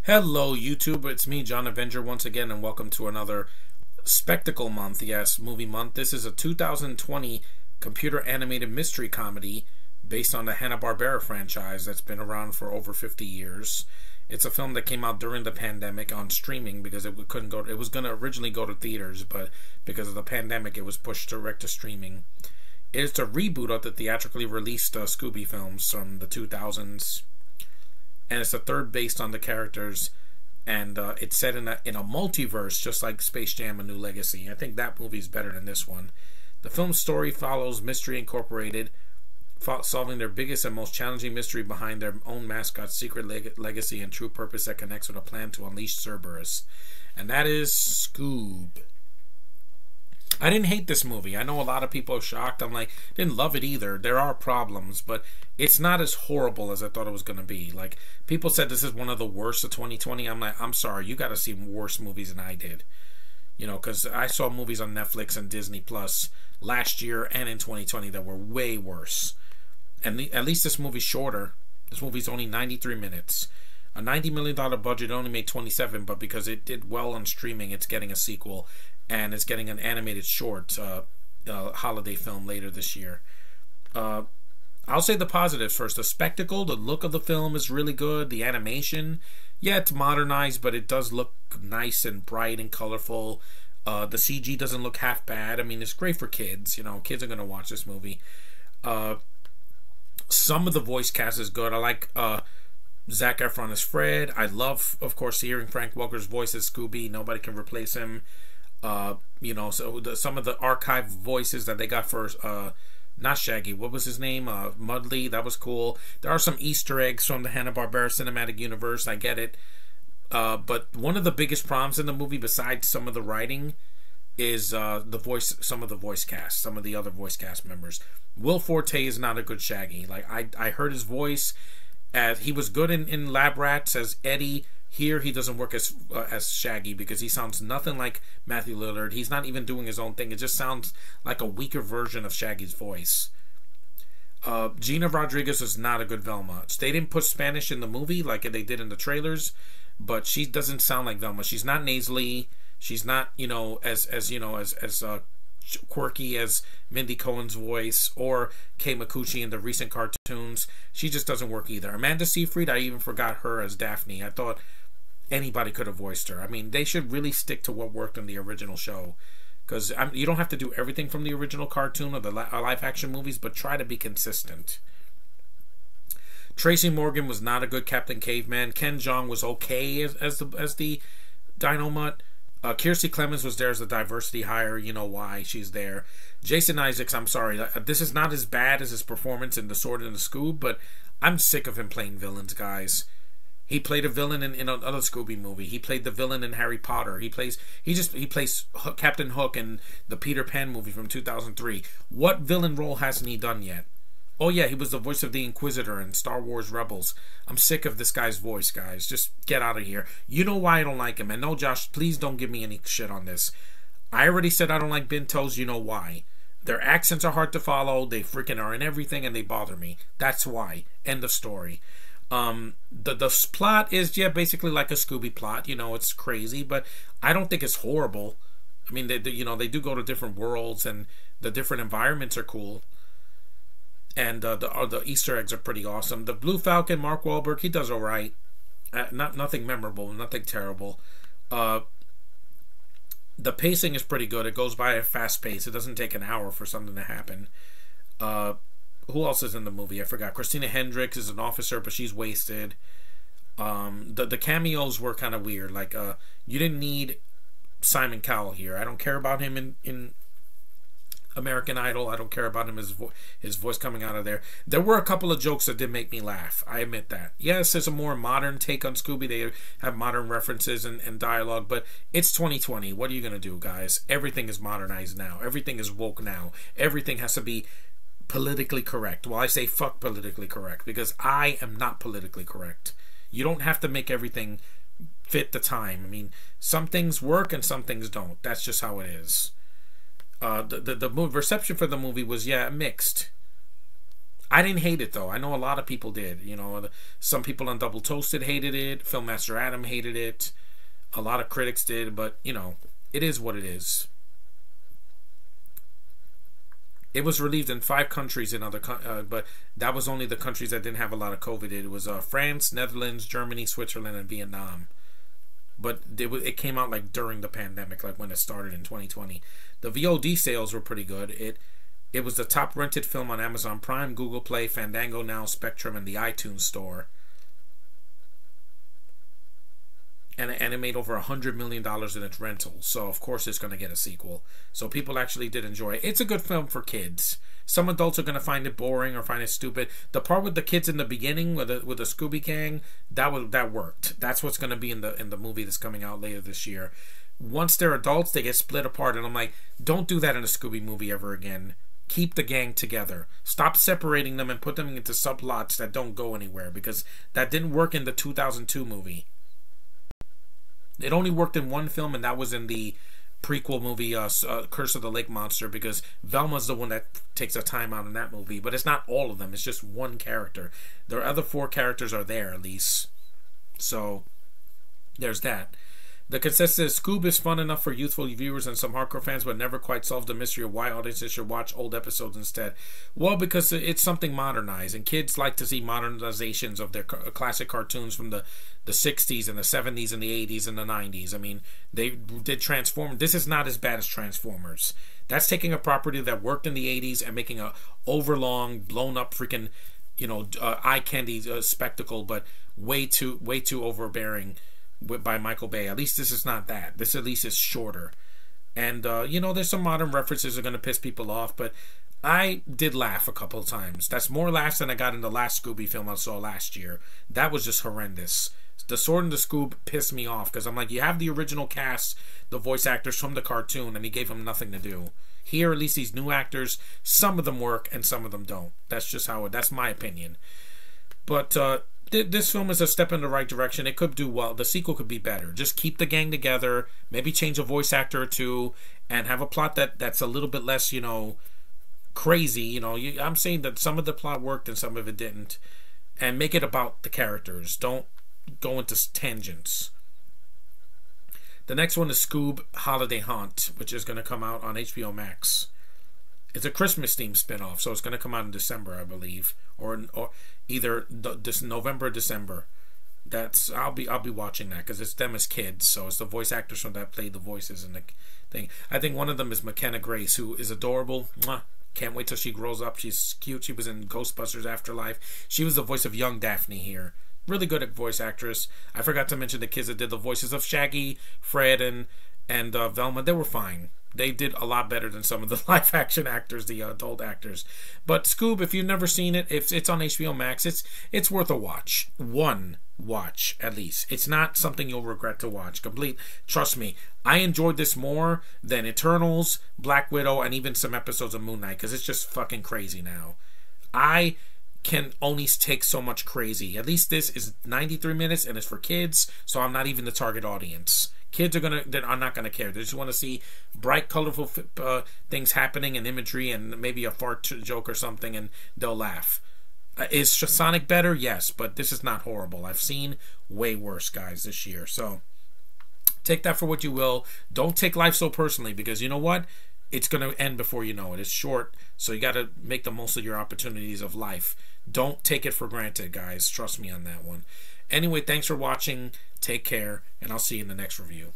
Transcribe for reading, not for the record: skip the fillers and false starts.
Hello YouTube, it's me John Avenger once again and welcome to another spectacle month, yes, movie month. This is a 2020 computer animated mystery comedy based on the Hanna-Barbera franchise that's been around for over 50 years. It's a film that came out during the pandemic on streaming because it was going to originally go to theaters, but because of the pandemic it was pushed direct to streaming. It's a reboot of the theatrically released Scooby films from the 2000s. And it's the third based on the characters, and it's set in a multiverse, just like Space Jam: A New Legacy. I think that movie is better than this one. The film's story follows Mystery Incorporated solving their biggest and most challenging mystery behind their own mascot's secret legacy and true purpose that connects with a plan to unleash Cerberus, and that is Scoob. I didn't hate this movie. I know a lot of people are shocked. I'm like, didn't love it either. There are problems, but it's not as horrible as I thought it was going to be. Like, people said this is one of the worst of 2020. I'm like, I'm sorry. You got to see worse movies than I did. You know, because I saw movies on Netflix and Disney Plus last year and in 2020 that were way worse. And at least this movie's shorter. This movie's only 93 minutes. A $90 million budget only made 27, but because it did well on streaming, it's getting a sequel. And it's getting an animated short holiday film later this year. I'll say the positives first. The spectacle, the look of the film is really good. The animation, yeah, it's modernized, but it does look nice and bright and colorful. The CG doesn't look half bad. I mean, it's great for kids. You know, kids are going to watch this movie. Some of the voice cast is good. I like Zac Efron as Fred. I love, of course, hearing Frank Welker's voice as Scooby. Nobody can replace him. You know, so some of the archived voices that they got for not Shaggy, what was his name? Mudley, that was cool. There are some Easter eggs from the Hanna-Barbera cinematic universe, I get it. But one of the biggest problems in the movie, besides some of the writing, is some of the voice cast, some of the other voice cast members. Will Forte is not a good Shaggy. Like, I heard his voice, he was good in Lab Rats as Eddie. Here, he doesn't work as Shaggy because he sounds nothing like Matthew Lillard. He's not even doing his own thing. It just sounds like a weaker version of Shaggy's voice. Gina Rodriguez is not a good Velma. They didn't put Spanish in the movie like they did in the trailers, but she doesn't sound like Velma. She's not nasally. She's not, you know, as quirky as Mindy Cohen's voice or Kei Mikuchi in the recent cartoons. She just doesn't work either. Amanda Seyfried, I even forgot her as Daphne. I thought anybody could have voiced her. I mean, they should really stick to what worked in the original show, because you don't have to do everything from the original cartoon or the live action movies, but try to be consistent. Tracy Morgan was not a good Captain Caveman. Ken Jeong was okay as the Dino Mutt. Kiersey Clemens was there as the diversity hire. You know why she's there. Jason Isaacs, I'm sorry, this is not as bad as his performance in The Sword and the Scoob, but I'm sick of him playing villains, guys. He played a villain in another Scooby movie. He played the villain in Harry Potter. He plays Captain Hook in the Peter Pan movie from 2003. What villain role hasn't he done yet? Oh yeah, he was the voice of the Inquisitor in Star Wars Rebels. I'm sick of this guy's voice, guys. Just get out of here. You know why I don't like him. And no, Josh, please don't give me any shit on this. I already said I don't like Bintos. You know why. Their accents are hard to follow. They freaking are in everything and they bother me. That's why. End of story. The plot is, yeah, basically like a Scooby plot. You know, it's crazy, but I don't think it's horrible. I mean, they do go to different worlds and the different environments are cool. And the Easter eggs are pretty awesome. The Blue Falcon, Mark Wahlberg, he does all right. Nothing memorable, nothing terrible. The pacing is pretty good. It goes by at a fast pace. It doesn't take an hour for something to happen. Who else is in the movie? I forgot. Christina Hendricks is an officer, but she's wasted. The cameos were kind of weird. Like, you didn't need Simon Cowell here. I don't care about him in American Idol. I don't care about him, his voice coming out of there. There were a couple of jokes that did make me laugh. I admit that. Yes, it's a more modern take on Scooby. They have modern references and dialogue, but it's 2020. What are you going to do, guys? Everything is modernized now. Everything is woke now. Everything has to be politically correct. Well, I say fuck politically correct because I am not politically correct. You don't have to make everything fit the time. I mean, some things work and some things don't. That's just how it is. The reception for the movie was, yeah, mixed. I didn't hate it though. I know a lot of people did. You know, some people on Double Toasted hated it. Filmmaster Adam hated it. A lot of critics did, but you know, it is what it is. It was released in 5 countries in other, but that was only the countries that didn't have a lot of COVID. It was France, Netherlands, Germany, Switzerland, and Vietnam. But it came out like during the pandemic, like when it started in 2020. The VOD sales were pretty good. It was the top rented film on Amazon Prime, Google Play, Fandango Now, Spectrum, and the iTunes Store. And it made over $100 million in its rentals. So, of course, it's going to get a sequel. So, people actually did enjoy it. It's a good film for kids. Some adults are going to find it boring or find it stupid. The part with the kids in the beginning, with the Scooby Gang, that worked. That's what's going to be in the movie that's coming out later this year. Once they're adults, they get split apart. And I'm like, don't do that in a Scooby movie ever again. Keep the gang together. Stop separating them and put them into subplots that don't go anywhere. Because that didn't work in the 2002 movie. It only worked in one film, and that was in the prequel movie, Curse of the Lake Monster, because Velma's the one that takes a time out in that movie. But it's not all of them. It's just one character. The other 4 characters are there, at least. So, there's that. The consensus is Scoob is fun enough for youthful viewers and some hardcore fans, but never quite solved the mystery of why audiences should watch old episodes instead. Well, because it's something modernized, and kids like to see modernizations of their classic cartoons from the 60s and the 70s and the 80s and the 90s. I mean, they did Transformers. This is not as bad as Transformers. That's taking a property that worked in the 80s and making a overlong, blown up freaking, you know, eye candy spectacle, but way too overbearing. By Michael Bay. At least this is not that. This at least is shorter. And, you know, there's some modern references that are going to piss people off, but I did laugh a couple of times. That's more laughs than I got in the last Scooby film I saw last year. That was just horrendous. The Sword and the Scoob pissed me off, because I'm like, you have the original cast, the voice actors from the cartoon, and he gave them nothing to do. Here, at least these new actors, some of them work and some of them don't. That's just that's my opinion. But, this film is a step in the right direction. It could do well. The sequel could be better. Just keep the gang together. Maybe change a voice actor or two. And have a plot that's a little bit less, you know, crazy. You know, I'm saying that some of the plot worked and some of it didn't. And make it about the characters. Don't go into tangents. The next one is Scoob Holiday Haunt, which is going to come out on HBO Max. It's a Christmas themed spinoff, so it's going to come out in December, I believe, or either this November or December. I'll be watching that because it's them as kids, so it's the voice actors from that played the voices in the thing. I think one of them is McKenna Grace, who is adorable. Mwah. Can't wait till she grows up. She's cute. She was in Ghostbusters Afterlife. She was the voice of young Daphne here. Really good at voice actress. I forgot to mention the kids that did the voices of Shaggy, Fred, and Velma. They were fine. They did a lot better than some of the live action actors, the adult actors. But Scoob, if you've never seen it, if it's on HBO Max, it's worth a watch. One watch, at least. It's not something you'll regret to watch. Trust me, I enjoyed this more than Eternals, Black Widow, and even some episodes of Moon Knight, because it's just fucking crazy now. I can only take so much crazy. At least this is 93 minutes, and it's for kids, so I'm not even the target audience. Kids are not gonna care. They just want to see bright, colorful things happening and imagery, and maybe a fart joke or something, and they'll laugh. Is Sonic better? Yes, but this is not horrible. I've seen way worse, guys, this year. So take that for what you will. Don't take life so personally, because you know what? It's gonna end before you know it. It's short, so you got to make the most of your opportunities of life. Don't take it for granted, guys. Trust me on that one. Anyway, thanks for watching. Take care, and I'll see you in the next review.